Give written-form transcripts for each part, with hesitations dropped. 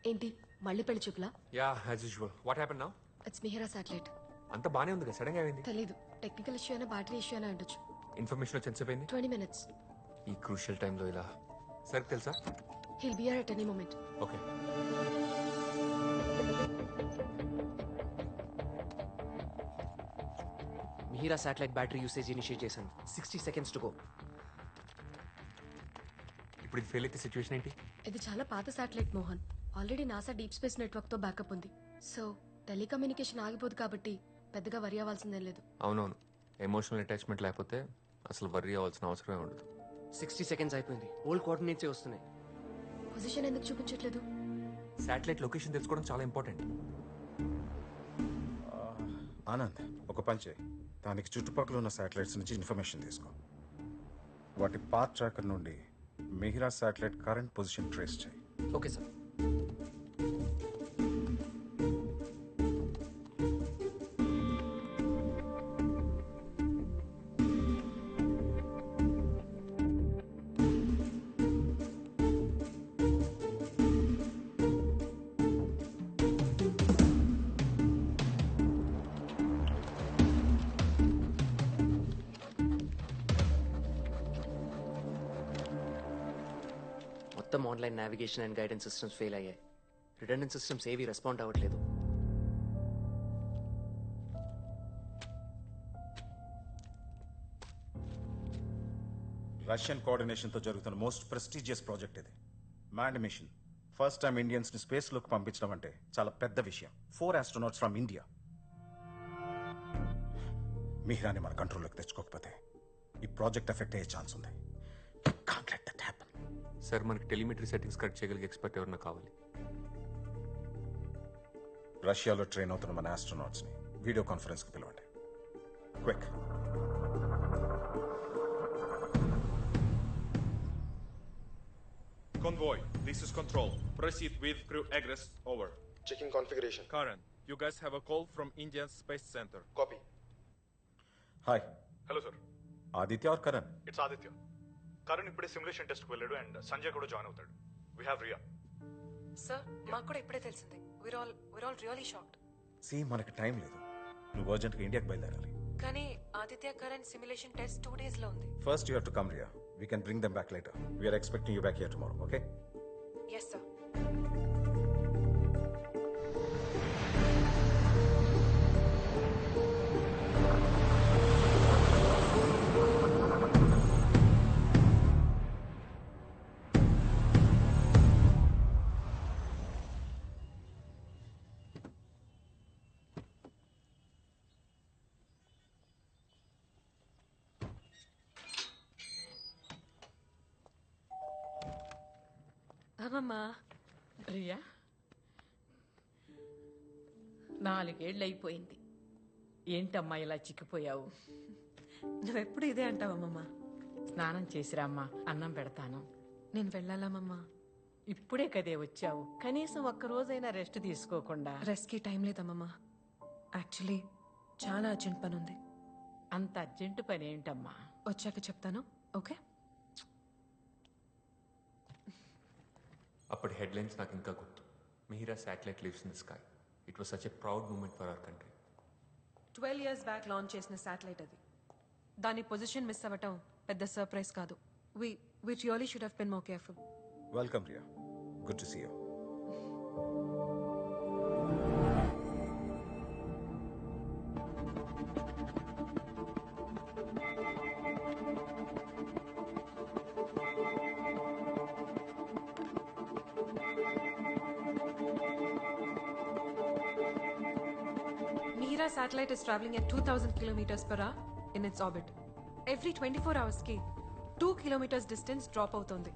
ఏంటి మళ్ళీ పెళ్లి చూపులా? Yeah as usual. What happen now? It's Mihira satellite. అంత బానే ఉంది కదా, సడన్ గా ఏమైంది? తెలీదు, టెక్నికల్ ఇష్యూ అయినా బ్యాటరీ ఇష్యూ అయినా ఉండొచ్చు. ఇన్ఫర్మేషన్ వచ్చి ఎంతసేపు అయింది? 20 minutes. ఈ క్రూషియల్ టైంలో ఇలా సరికి తెలుసా? He'll be here at any moment. Okay. Mihira satellite battery usage initiate చేశాను. 60 seconds టు గో. ఇప్పుడు ఇది ఫెయిల్ అయితే సిచ్యువేషన్ ఏంటి? ఇది చాలా పాత satellite Mohan. Already NASA deep space network తో బ్యాకప్ ఉంది. సో టెలికమ్యూనికేషన్ ఆగిపోదు కాబట్టి పెద్దగా వరి అవ్వాల్సిందేం లేదు. అవునవును, ఎమోషనల్ అటాచ్మెంట్ లేకపోతే అసలు వర్రీ అవ్వాల్సిన అవసరమే ఉండదు. 60 seconds అయిపోయింది. ఓల్డ్ కోఆర్డినేట్సే వస్తున్నాయి. పొజిషన్ ఎందుకు చూపించట్లేదు? శాటిలైట్ లొకేషన్ తెలుసుకోవడం చాలా ఇంపార్టెంట్. ఆనంద్, ఒక పని చేయి. దానికి చుట్టుపక్కల ఉన్న శాటిలైట్స్ నుంచి ఇన్ఫర్మేషన్ తీసుకో. వాటి పాత్ ట్రాకర్ నుండి Mihira satellite current position trace చేయి. Okay sir. మొత్తం online navigation and guidance systems fail అయ్యాయి. రిడెండెంట్ సిస్టమ్స్ ఏవి రెస్పాండ్ అవ్వట్లేదు. రష్యన్ కోఆర్డినేషన్తో జరుగుతున్న మోస్ట్ ప్రెస్టీజియస్ ప్రాజెక్ట్ ఇది. Manned mission. First time Indians ని స్పేస్ లోకి పంపించడం అంటే చాలా పెద్ద విషయం. 4 astronauts ఫ్రమ్ ఇండియా. మిహిరాని మన కంట్రోల్లోకి తెచ్చుకోకపోతే ఈ ప్రాజెక్ట్ ఎఫెక్ట్ అయ్యే ఛాన్స్ ఉంది. Can't let that happen. Sir, మనకి టెలిమెట్రీ సెట్టింగ్స్ కరెక్ట్ చేయగలిగే ఎక్స్పర్ట్ ఎవరన్నా కావాలి. రష్యాలో ట్రైన్ అవుతున్న మన ఆస్ట్రోనాట్స్ ని వీడియో కాన్ఫరెన్స్ కు పిలవండి. Quick. Convoy, this is Control. Proceed with crew egress, over. Checking configuration. Karen, you guys have a call from Indian Space Center. Copy. Hi, hello sir, Aditya or Karan? It's Aditya. Karan ఇప్పుడే simulation టెస్ట్కి వెళ్ళాడు and Sanjay కూడా join అవుతాడు. We have Riya. Sir, మాకు కూడా ఇప్పుడే తెలిసింది. we're all really shocked. See, మనకి టైం లేదు. నువ్వు అర్జెంట్గా ఇండియాకి బయలుదేరాలి. కానీ Aditya current simulation test 2 days లో ఉంది. First you have to come here. We can bring them back later. We're expecting you back here tomorrow. Okay? Yes sir. అమ్మమ్మా, రియా, 4 ఏళ్ళు అయిపోయింది. ఏంటమ్మా ఇలా చిక్కిపోయావు? నువ్వెప్పుడు ఇదే అంటావమ్మమ్మా. స్నానం చేసిరామ్మా, అన్నం పెడతాను. నేను వెళ్ళాలమ్మమ్మా. ఇప్పుడే కదే వచ్చావు, కనీసం ఒక్కరోజైనా రెస్ట్ తీసుకోకుండా. రెస్ట్కి టైం లేదమ్మమ్మా. యాక్చువల్లీ చాలా అర్జెంట్ పని ఉంది. అంత అర్జెంటు పని ఏంటమ్మా? వచ్చాక చెప్తాను, ఓకే? అప్పటి హెడ్లైన్స్ నాకు ఇంకా గుర్తు. Mihira satellite lives in the sky. It was such a proud moment for our country. 12 years back launch చేసిన శాటిలైట్ అది. దాని పొజిషన్ మిస్ అవ్వటం పెద్ద సర్ప్రైజ్ కాదు. We really should have been more careful. Welcome Riya. Good to see you. Mihira satellite is traveling at 2000 kilometers per hour in its orbit. Every 24 hours ki 2 kilometers distance drop అవుతుంది.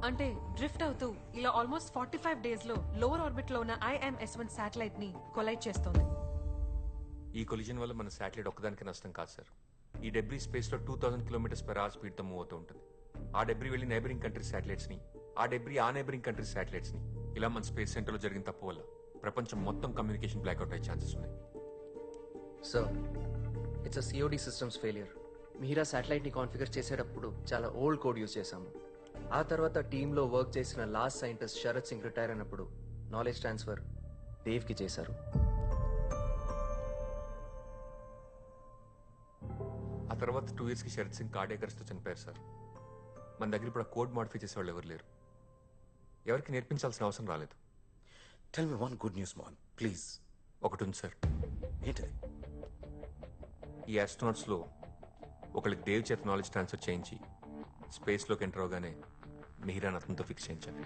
అంటే drift అవుతూ ఇలా almost 45 days లో lower orbit లో ఉన్న IMS-1 satellite ని collide చేస్తోంది. ఈ కొలిజన్ వల్ల మన శాటిలైట్ ఒక్కదానికి నష్టం కాదు సార్. ఈ డెబ్రీ స్పేస్ లో 2000 km/h స్పీడ్ తో మూవ్ అవుతూ ఉంటుంది. ఆ డెబ్రీ వెళ్ళి నైబరింగ్ కంట్రీస్ శాటిలైట్స్ ని, ఆ డెబ్రీ ఆ నైబరింగ్ కంట్రీస్ శాటిలైట్స్ ని, ఇలా మన స్పేస్ సెంటర్ లో జరిగిన తప్పు వల్ల ప్రపంచం మొత్తం కమ్యూనికేషన్ బ్లాక్అవుట్ అయ్యే ఛాన్సెస్ ఉన్నాయి. Sir, it's a COD systems failure. Mihira శాటిలైట్ని కాన్ఫిగర్ చేసేటప్పుడు చాలా ఓల్డ్ కోడ్ యూజ్ చేశాము. ఆ తర్వాత టీంలో వర్క్ చేసిన last scientist Sharath Singh retire అయినప్పుడు నాలెడ్జ్ ట్రాన్స్ఫర్ దేవ్కి చేశారు. ఆ తర్వాత 2 yearsకి శరత్ సింగ్ కార్డియాక్ అరెస్ట్తో చనిపోయారు సార్. మన దగ్గర ఇప్పుడు ఆ కోడ్ మాడిఫై చేసేవాళ్ళు ఎవరు లేరు. ఎవరికి నేర్పించాల్సిన అవసరం రాలేదు. Tell me one good news Mohan please. ఒకటి ఉంది సార్. ఏంటిది? ఈ ఆస్ట్రోనాట్స్లో ఒకళ్ళకి దేవ్ చేత నాలెడ్జ్ ట్రాన్స్ఫర్ చేయించి స్పేస్లోకి ఎంటర్ అవగానే మిహిరాన్ అతనితో ఫిక్స్ చేయించాను.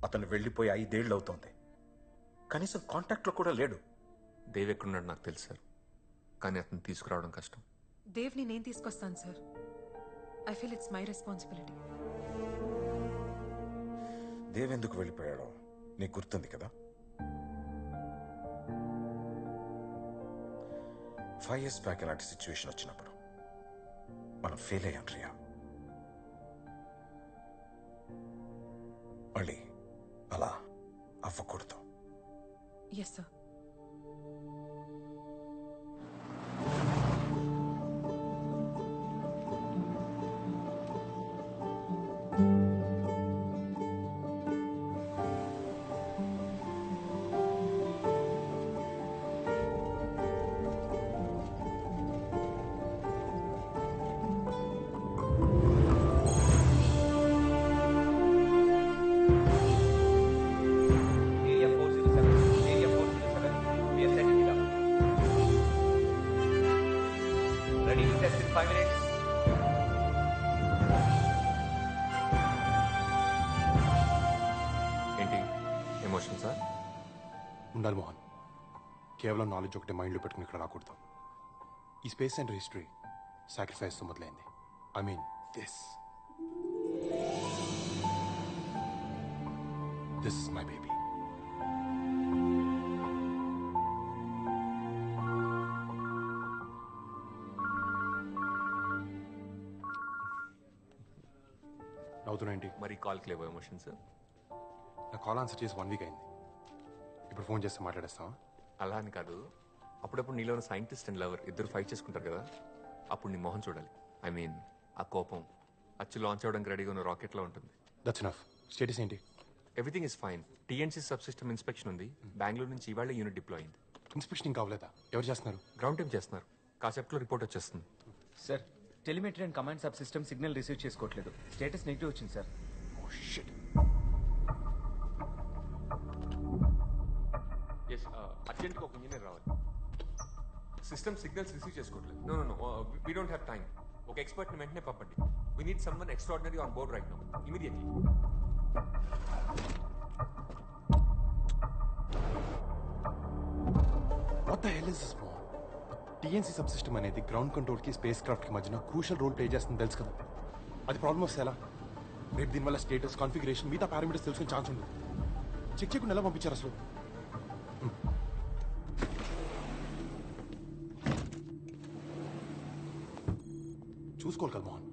అతను వెళ్ళిపోయి 5 ఏళ్ళు అవుతోంది, కనీసం కాంటాక్ట్లో కూడా లేడు. దేవ్ ఎక్కడున్నాడు నాకు తెలుసు సార్, కానీ అతను తీసుకురావడం కష్టం. దేవ్ని నేను తీసుకొస్తాను sir. I feel it's my responsibility. Dev ఎందుకు వెళ్ళిపోయాడో నీకు గుర్తుంది కదా? 5 years బ్యాక్ ఇలాంటి సిచ్యువేషన్ వచ్చినప్పుడు మనం ఫెయిల్ అయ్యాం రియా. మళ్ళీ అలా అవ్వకూడదు. Yes sir. Area 407, Area 407, we are setting it up. Ready to test in 5 minutes? ఏంటి ఎమోషన్ సార్? ఉండాలి మోహన్. కేవలం నాలెడ్జ్ ఒకటి మైండ్లో పెట్టుకుని ఇక్కడ రాకూడదు. ఈ స్పేస్ సెంటర్ హిస్టరీ సాక్రిఫైస్తో మొదలైంది. I mean this is my baby. నవ్వుతున్నా ఏంటి? మరి కాల్కి లేవో ఎమోషన్స్? నా కాల్ ఆన్సర్ చేసి 1 week అయింది. ఇప్పుడు ఫోన్ చేస్తే మాట్లాడేస్తావా? అలా అని కాదు, అప్పుడప్పుడు నీలో ఉన్న సైంటిస్ట్ అండ్ లవర్ ఇద్దరు ఫైట్ చేసుకుంటారు కదా, అప్పుడు నీ మొహం చూడాలి. ఐ మీన్ ఆ కోపం అచ్చు లాంచ్ అవ్వడానికి రెడీగా ఉన్న రాకెట్లో ఉంటుంది. That's enough. స్టేటస్ ఏంటి? Everything is fine. TNC sub system inspection ఉంది. బెంగళూరు నుంచి ఇవాళ యూనిట్ డిప్లాయ్ అయింది. ఇన్స్పెక్షన్ ఇంకా అవ్వలేదా? ఎవరు చేస్తున్నారు? గ్రౌండ్ టైం చేస్తున్నారు. కాసేపట్లో రిపోర్ట్ వచ్చేస్తుంది. Sir, telemetry and command sub system signal receive చేసుకోవట్లేదు. స్టేటస్ నెగిటివ్ వచ్చింది సార్. Oh shit. ఎస్, అర్జెంట్గా ఒక ఇంజనీర్ రావాలి. సిస్టమ్ సిగ్నల్స్ రిసీవ్ చేసుకోవట్లేదు. No no no, we don't have time. ఒక ఎక్స్పర్ట్ని వెంటనే పంపండి. We need someone extraordinary on board right now, immediately. What the hell is this Mohan? TNC sub system అనేది ground కంట్రోల్కి స్పేస్ క్రాఫ్ట్కి మధ్యన క్రూషల్ రోల్ ప్లే చేస్తుంది తెలుసు కదా. అది ప్రాబ్లమ్ వస్తే ఎలా? రేపు దీనివల్ల స్టేటస్, కాన్ఫిగరేషన్, మిగతా పారామీటర్స్ తెలుసుకునే ఛాన్స్ ఉండదు. చెక్ చేయకుండా ఎలా పంపించారు అసలు? చూసుకోవాలి కదా మోహన్.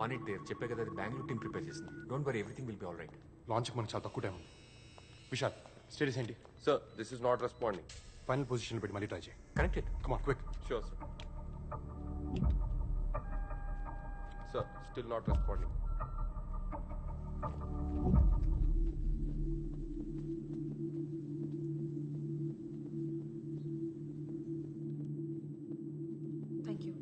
On it there. చెప్పే కదా, అది బెంగళూరు టీం ప్రిపేర్ చేసింది. Don't worry, everything will be all right. లాంచ్కి మనకు చాలా తక్కువ టైం ఉంది. విశాల్, స్టేటస్ ఏంటి? Sir, this is not responding. Final పొజిషన్లో పెట్టి మళ్ళీ ట్రై చేయి. Connected. Come on quick. Sure, sir. Sir, still not responding. Thank you.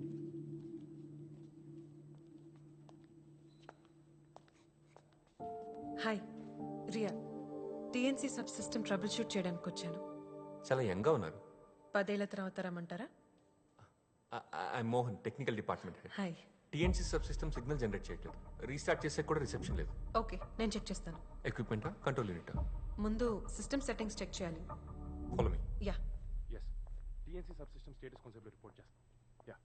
Hi, Ria. TNC sub system troubleshoot చేయడానికి వచ్చాను. చాలా యంగ్గా ఉన్నారు. 10 ఏళ్ల తర్వాత రమ్మంటారా? I Mohan, technical department head. Hi. TNC sub system signal generate చేయట్లేదు. రీస్టార్ట్ చేసే కూడా రిసెప్షన్ లేదు. ఓకే, నేను చెక్ చేస్తాను. ఎక్విప్మెంటా, కంట్రోల్ యూనిటా? ముందు సిస్టమ్ సెట్టింగ్స్ చెక్ చేయాలి. Follow me. Yeah. Yes, TNC sub system status కాన్సెప్ట్లో రిపోర్ట్ చేస్తాం. Yeah.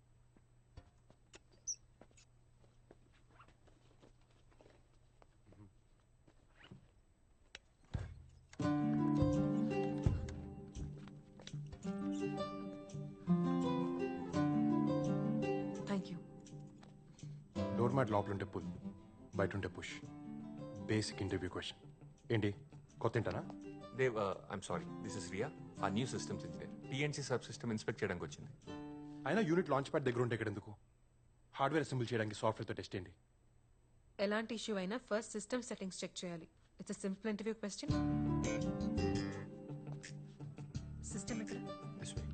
Thank you. Door mat లోపల ఉంటే పుల్, బయట ఉంటే పుష్. Basic interview question. ఏంటి కొత్త ఏంటనా? Dev, I'm sorry, this is Ria, a new systems engineer. TNC sub system inspect చేయడానికి వచ్చింది. అయినా యూనిట్ లాంచ్ ప్యాడ్ దగ్గర ఉంటే ఇక్కడ ఎందుకు? హార్డ్వేర్ అసెంబుల్ చేయడానికి సాఫ్ట్వేర్తో టెస్ట్ ఏంటి? ఎలాంటి ఇష్యూ అయినా ఫస్ట్ సిస్టమ్ సెట్టింగ్స్ చెక్ చేయాలి. It's simple interview question. System ఎక్కడ? This way.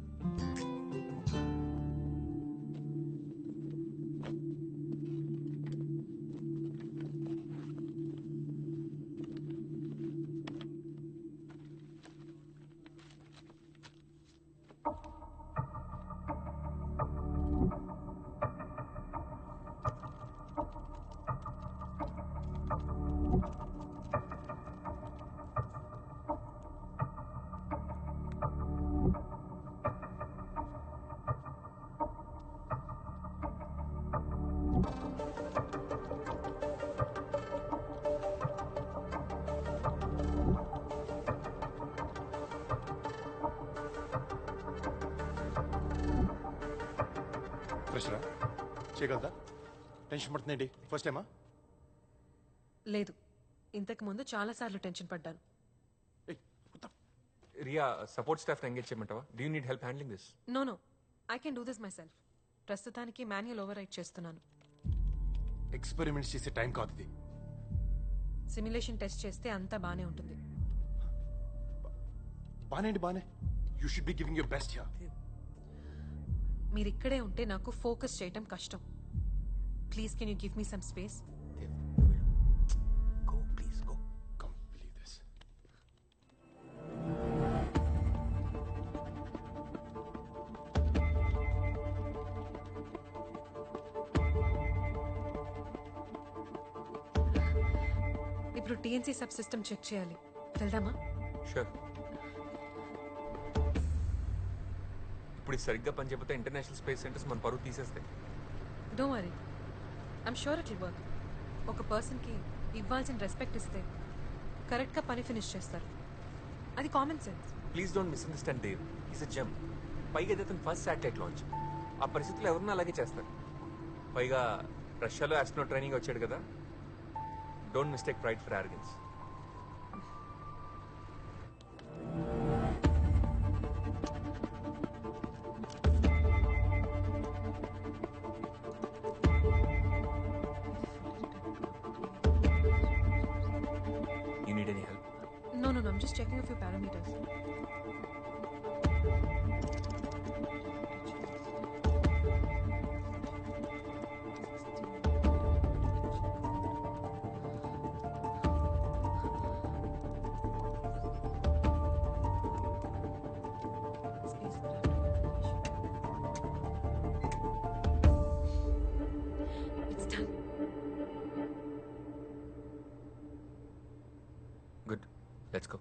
ప్రెషరా చేయగలదా? టెన్షన్ పడుతుందండి. ఫస్ట్ టైమా? లేదు, ఇంతకు ముందు చాలా సార్లు టెన్షన్ పడ్డాను. రియా, సపోర్ట్ స్టాఫ్ ఎంగేజ్ చేయమంటావా? Do you need help handling this? No no, I can do this myself. ప్రస్తుతానికి మాన్యువల్ ఓవర్ రైట్ చేస్తున్నాను. ఎక్స్పెరిమెంట్స్ చేసే టైం కాదు ఇది. సిమ్యులేషన్ టెస్ట్ చేస్తే అంతా బానే ఉంటుంది. బానే you should be giving your best here. మీరు ఇక్కడే ఉంటే నాకు ఫోకస్ చేయటం కష్టం. Please can you give me some space? Go please go. Come, believe this. ఇప్పుడు టీఎన్సీ సబ్ సిస్టమ్ చెక్ చేయాలి. వెళ్దామా? షూర్. ఇప్పుడు ఇది సరిగ్గా పనిచేయకపోతే ఇంటర్నేషనల్ స్పేస్ సెంటర్స్ మన పరువు తీసేస్తాయి. Don't worry, I'm sure it will work. ఒక పర్సన్కి ఇవ్వాల్సిన రెస్పెక్ట్ ఇస్తే కరెక్ట్గా పని ఫినిష్ చేస్తారు. అది common sense. Please don't misunderstand Dev. Is a gem. పైగా ఇది అతను ఫస్ట్ శాటిలైట్ లాంచ్. ఆ పరిస్థితుల్లో ఎవరన్నా అలాగే చేస్తారు. పైగా రష్యాలో ఆస్ట్రోనాట్ ట్రైనింగ్ వచ్చాడు కదా. Don't mistake pride for organs. You need any help? No, I'm just checking a few parameters. It's done. Good. Let's go.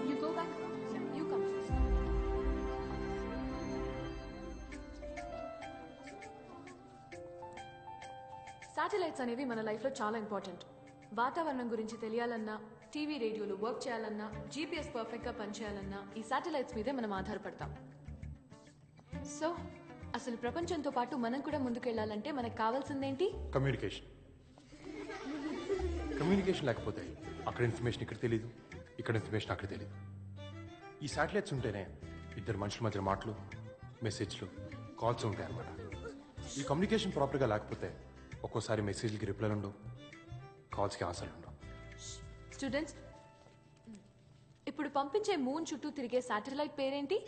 You go back. You come first. Satellites అనేవి మన లైఫ్లో చాలా ఇంపార్టెంట్. వాతావరణం గురించి తెలియాలన్నా, TV రేడియోలు work చేయాలన్నా, GPS పర్ఫెక్ట్గా పనిచేయాలన్నా ఈ satellites మీదే మనం ఆధారపడతాం. సో అసలు ప్రపంచంతో పాటు మనం కూడా ముందుకెళ్ళాలంటే మనకు కావాల్సిందేంటి? కమ్యూనికేషన్. కమ్యూనికేషన్ లేకపోతే అక్కడ ఇన్ఫర్మేషన్ ఇక్కడ తెలియదు, ఇక్కడ ఇన్ఫర్మేషన్ అక్కడ తెలియదు. ఈ శాటిలైట్స్ ఉంటేనే ఇద్దరు మనుషుల మధ్య మాటలు, మెసేజ్లు, కాల్స్ ఉంటాయి అన్నమాట. ఈ కమ్యూనికేషన్ ప్రాపర్గా లేకపోతే ఒక్కోసారి మెసేజ్లకి రిప్లైలు ఉండవు, కాల్స్కి ఆన్సర్లు ఉండవు. స్టూడెంట్స్, ఇప్పుడు పంపించే మూన్ చుట్టూ తిరిగే శాటిలైట్ పేరేంటి?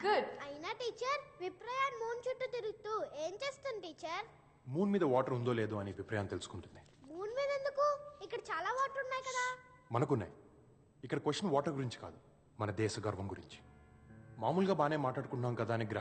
గుడ్. అయినా టీచర్, విప్రయాన్ మూన్ చుట్టూ తిరుగుతూ ఏం చేస్తుంది టీచర్? మూన్ మీద వాటర్ ఉందో లేదో అని విప్రయాణం తెలుసుకుంటుంది. మూన్ మీద ఎందుకు? ఇక్కడ చాలా వాటర్ ఉన్నాయి కదా. మనకున్నాయి. ఇక్కడ క్వశ్చన్ వాటర్ గురించి కాదు, మన దేశ గర్వం గురించి. మామూలుగా బాగానే మాట్లాడుకున్నాం కదా అని గ్రహం